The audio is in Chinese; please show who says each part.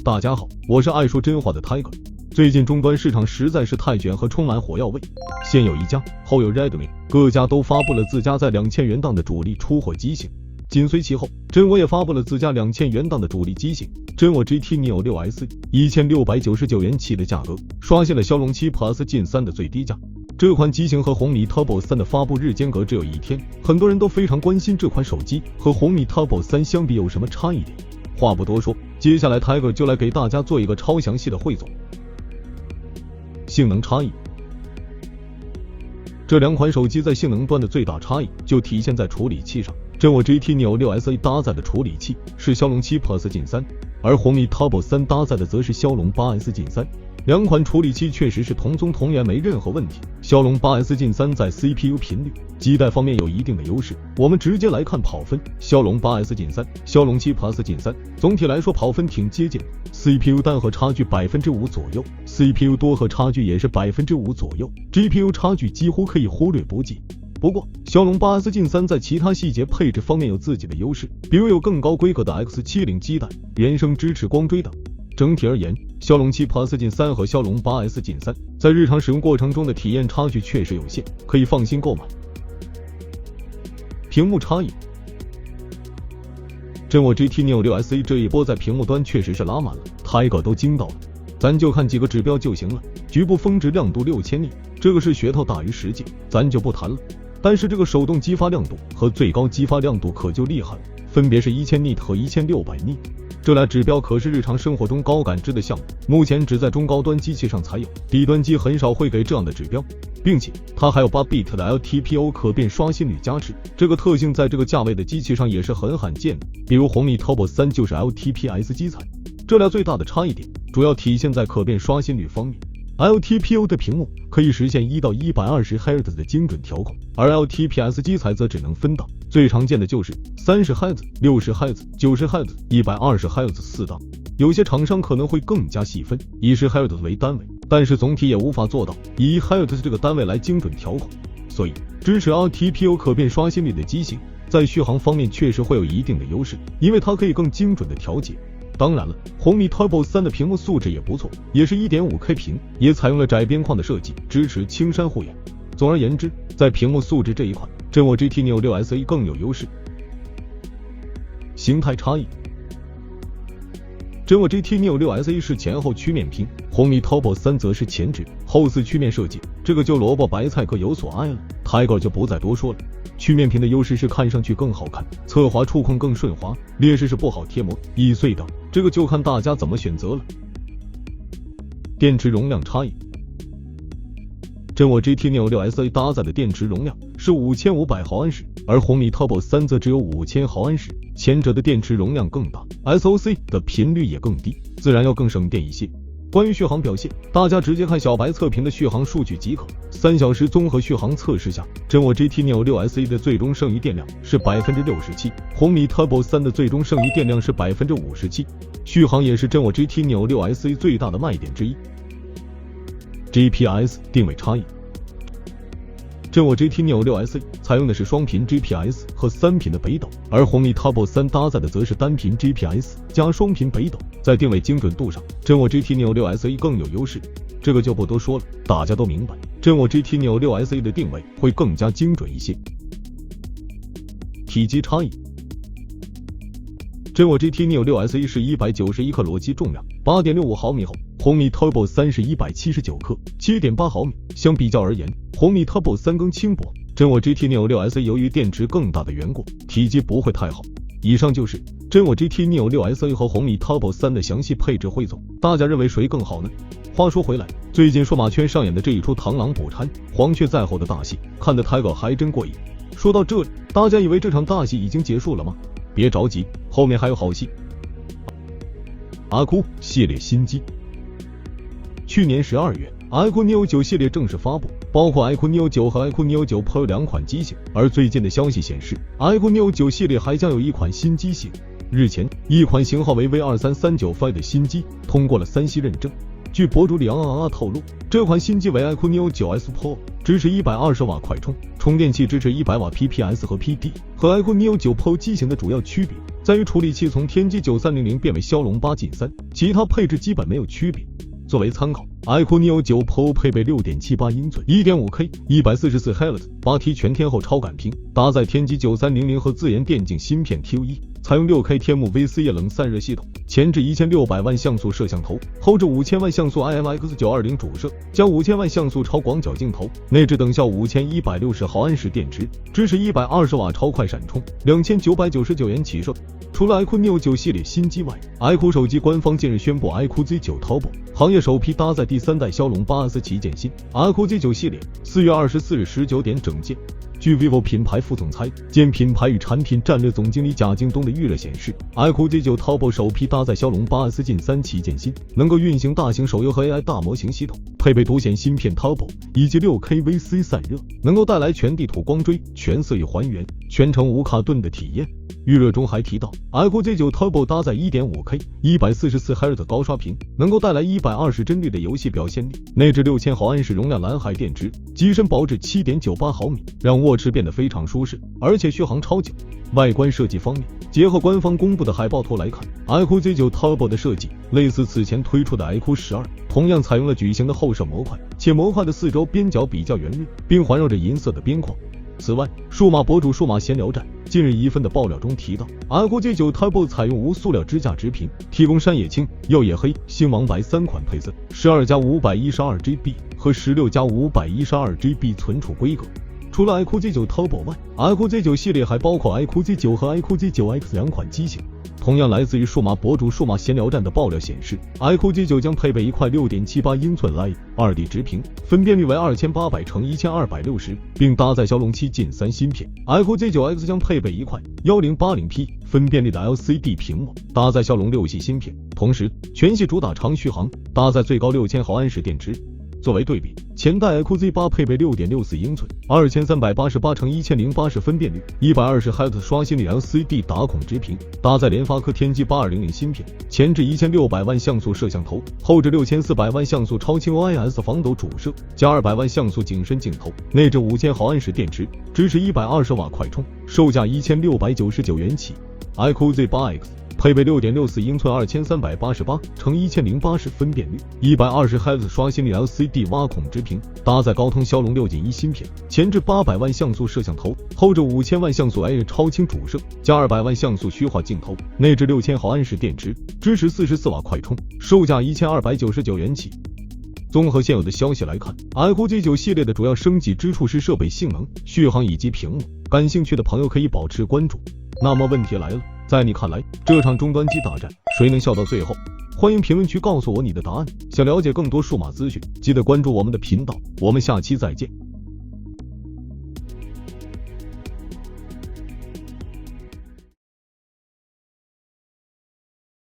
Speaker 1: 大家好，我是爱说真话的 Tiger。最近终端市场实在是太卷和充满火药味，先有一加，后有 Redmi， 各家都发布了自家在2000元档的主力出货机型。紧随其后，真我也发布了自家2000元档的主力机型，真我 GT Neo 6 SE 1699元起的价格，刷新了骁龙7 Plus 近3的最低价。这款机型和红米 Turbo 3的发布日间隔只有1天，很多人都非常关心这款手机和红米 Turbo 3相比有什么差异点。话不多说，接下来 Tiger 就来给大家做一个超详细的汇总。性能差异，这两款手机在性能端的最大差异就体现在处理器上。真我 GT Neo 6 SE 搭载的处理器是骁龙7 Plus 近3，而红米 Turbo 3搭载的则是骁龙 8S 近3。两款处理器确实是同宗同源，没任何问题。骁龙 8S 近3在 CPU 频率、基带方面有一定的优势。我们直接来看跑分，骁龙 8S 近3、骁龙7 Plus 近3，总体来说跑分挺接近的。CPU 单核差距 5% 左右， CPU 多核差距也是 5% 左右， GPU 差距几乎可以忽略不计。不过骁龙 8S 近3在其他细节配置方面有自己的优势，比如有更高规格的 X70 基带，原生支持光追等。整体而言，骁龙7 Plus 近3和骁龙 8S 近3在日常使用过程中的体验差距确实有限，可以放心购买。屏幕差异，真我 GT Neo 6 SE 这一波在屏幕端确实是拉满了，Tiger 都惊到了。咱就看几个指标就行了，局部峰值亮度6000尼，这个是噱头大于实际，咱就不谈了。但是这个手动激发亮度和最高激发亮度可就厉害了，分别是1000尼和1600尼。这俩指标可是日常生活中高感知的项目，目前只在中高端机器上才有，低端机很少会给这样的指标，并且它还有8bit 的 LTPO 可变刷新率加持，这个特性在这个价位的机器上也是很罕见的，比如红米 Turbo 3就是 LTPS 基材。这俩最大的差异点主要体现在可变刷新率方面。LTPO 的屏幕可以实现1到120 Hz 的精准调控，而 LTPS 基材则只能分档，最常见的就是30 Hz、60 Hz、90 Hz、120 Hz 4档。有些厂商可能会更加细分，以10 Hz 为单位，但是总体也无法做到以1 Hz 这个单位来精准调控。所以支持 LTPO 可变刷新率的机型在续航方面确实会有一定的优势，因为它可以更精准的调节。当然了，红米 Turbo 3的屏幕素质也不错，也是 1.5K 屏，也采用了窄边框的设计，支持青山护眼。总而言之，在屏幕素质这一块，真我 GT Neo 6 SE 更有优势。形态差异，真我 GT Neo 6 SE 是前后曲面屏，红米 Turbo 3则是前置后4曲面设计，这个就萝卜白菜各有所爱了， Tiger 就不再多说了。曲面屏的优势是看上去更好看，侧滑触控更顺滑，劣势是不好贴膜、易碎等，这个就看大家怎么选择了。电池容量差异，真我 GT Neo 6 SE 搭载的电池容量是5500毫安时，而红米 Turbo 3则只有5000毫安时，前者的电池容量更大， SOC 的频率也更低，自然要更省电一些。关于续航表现，大家直接看小白测评的续航数据即可。3小时综合续航测试下，真我 GT Neo 6 SE 的最终剩余电量是 67%， 红米 Turbo 3的最终剩余电量是 57%， 续航也是真我 GT Neo 6 SE 最大的卖点之一。GPS 定位差异，真我 GT Neo 6 SE 采用的是双频 GPS 和3频的北斗，而红米 Turbo 3搭载的则是单频 GPS 加双频北斗，在定位精准度上，真我 GT Neo 6 SE 更有优势，这个就不多说了，大家都明白，真我 GT Neo 6 SE 的定位会更加精准一些。体积差异，真我 GT Neo 6 SE 是191克裸机重量， 8.65毫米厚，红米 Turbo 3是179克， 7.8毫米，相比较而言，红米 Turbo 3更轻薄，真我 GT Neo 6 SE 由于电池更大的缘故，体积不会太好。以上就是真我 GT Neo 6 SE 和红米 Turbo 3的详细配置汇总，大家认为谁更好呢？话说回来，最近数码圈上演的这一出螳螂捕蝉，黄雀在后的大戏，看得 Tiger 还真过瘾。说到这里，大家以为这场大戏已经结束了吗？别着急，后面还有好戏。iQOO 系列新机，去年12月iQOO Neo 9系列正式发布，包括 iQOO Neo 9和 iQOO Neo 9 Pro 两款机型，而最近的消息显示， iQOO Neo 9系列还将有一款新机型。日前，一款型号为 V23395 的新机通过了3系认证。据博主李昂透露，这款新机为 iQOO Neo 9S Pro， 支持120瓦快充，充电器支持100瓦 PPS 和 PD， 和 iQOO Neo 9 Pro 机型的主要区别在于处理器从天玑9300变为骁龙8 Gen 3，其他配置基本没有区别。作为参考 ，iQOO Neo 9 Pro 配备 6.78 英寸 1.5K 144 Hz 8T 全天候超感屏，搭载天玑9300和自研电竞芯片 TU1，采用 6K 天幕 VC 液冷散热系统，前置1600万像素摄像头，后置5000万像素 IMX920 主摄加5000万像素超广角镜头，内置等效5160毫安时电池，支持120瓦超快闪充，2999元起售。除了 iQOO Neo 9系列新机外，iQOO 手机官方近日宣布 iQOO Z9 Turbo 行业首批搭载第3代骁龙 8S 旗舰芯 iQOO Z9 系列，4月24日19点整件。据 vivo 品牌副总裁兼品牌与产品战略总经理贾京东的预热显示， iQOO Z9 Turbo 首批搭载骁龙 8S Gen 3旗舰芯，能够运行大型手游和 AI 大模型系统，配备独显芯片 Turbo 以及 6K VC 散热，能够带来全地图光追、全色域还原、全程无卡顿的体验。预热中还提到 iQOO Z9 Turbo 搭载 1.5K 144 Hz 的高刷屏，能够带来120帧率的游戏表现力，内置6000毫安时容量蓝海电池，机身薄至 7.98 毫米，让握持变得非常舒适，而且续航超久。外观设计方面，结合官方公布的海报图来看， iQOO Z9 Turbo 的设计类似此前推出的 iQOO 12，同样采用了矩形的后摄模块，且模块的四周边角比较圆润，并环绕着银色的边框。此外，数码博主数码闲聊站近日一份的爆料中提到， iQOO Z9 Turbo 采用无塑料支架直屏，提供山野青、耀野黑、星王白3款配色，12+512GB 和16+512GB 存储规格。除了 iQOO Z9 Turbo 外， iQOO Z9 系列还包括 iQOO Z9 和 iQOO Z9X 两款机型。同样来自于数码博主数码闲聊站的爆料显示， iQOO Z9 将配备一块 6.78 英寸 LINE 2D 直屏，分辨率为2800×1260，并搭载骁龙7 Gen 3芯片。 iQOO Z9X 将配备一块 1080P 分辨率的 LCD 屏幕，搭载骁龙6系芯片，同时全系主打长续航，搭载最高6000毫安时电池。作为对比，前代 iQOO Z8 配备 6.64 英寸 2388×1080 分辨率120 Hz 刷新率 LCD 打孔直屏，搭载联发科天玑8200芯片，前置1600万像素摄像头，后置6400万像素超清 OIS 防抖主摄加200万像素景深镜头，内置5000毫安时电池，支持120瓦快充，售价1699元起。iQOO Z8X配备 6.64 英寸 2388×1080 分辨率120 Hz 刷新率 LCD 挖孔直屏，搭载高通骁龙6 Gen 1芯片，前置800万像素摄像头，后置5000万像素 AI 超清主摄加200万像素虚化镜头，内置6000毫安时电池，支持44瓦快充，售价1299元起。综合现有的消息来看， iQOO Z9 系列的主要升级之处是设备性能、续航以及屏幕，感兴趣的朋友可以保持关注。那么问题来了，在你看来，这场终端机大战谁能笑到最后？欢迎评论区告诉我你的答案。想了解更多数码资讯，记得关注我们的频道，我们下期再见。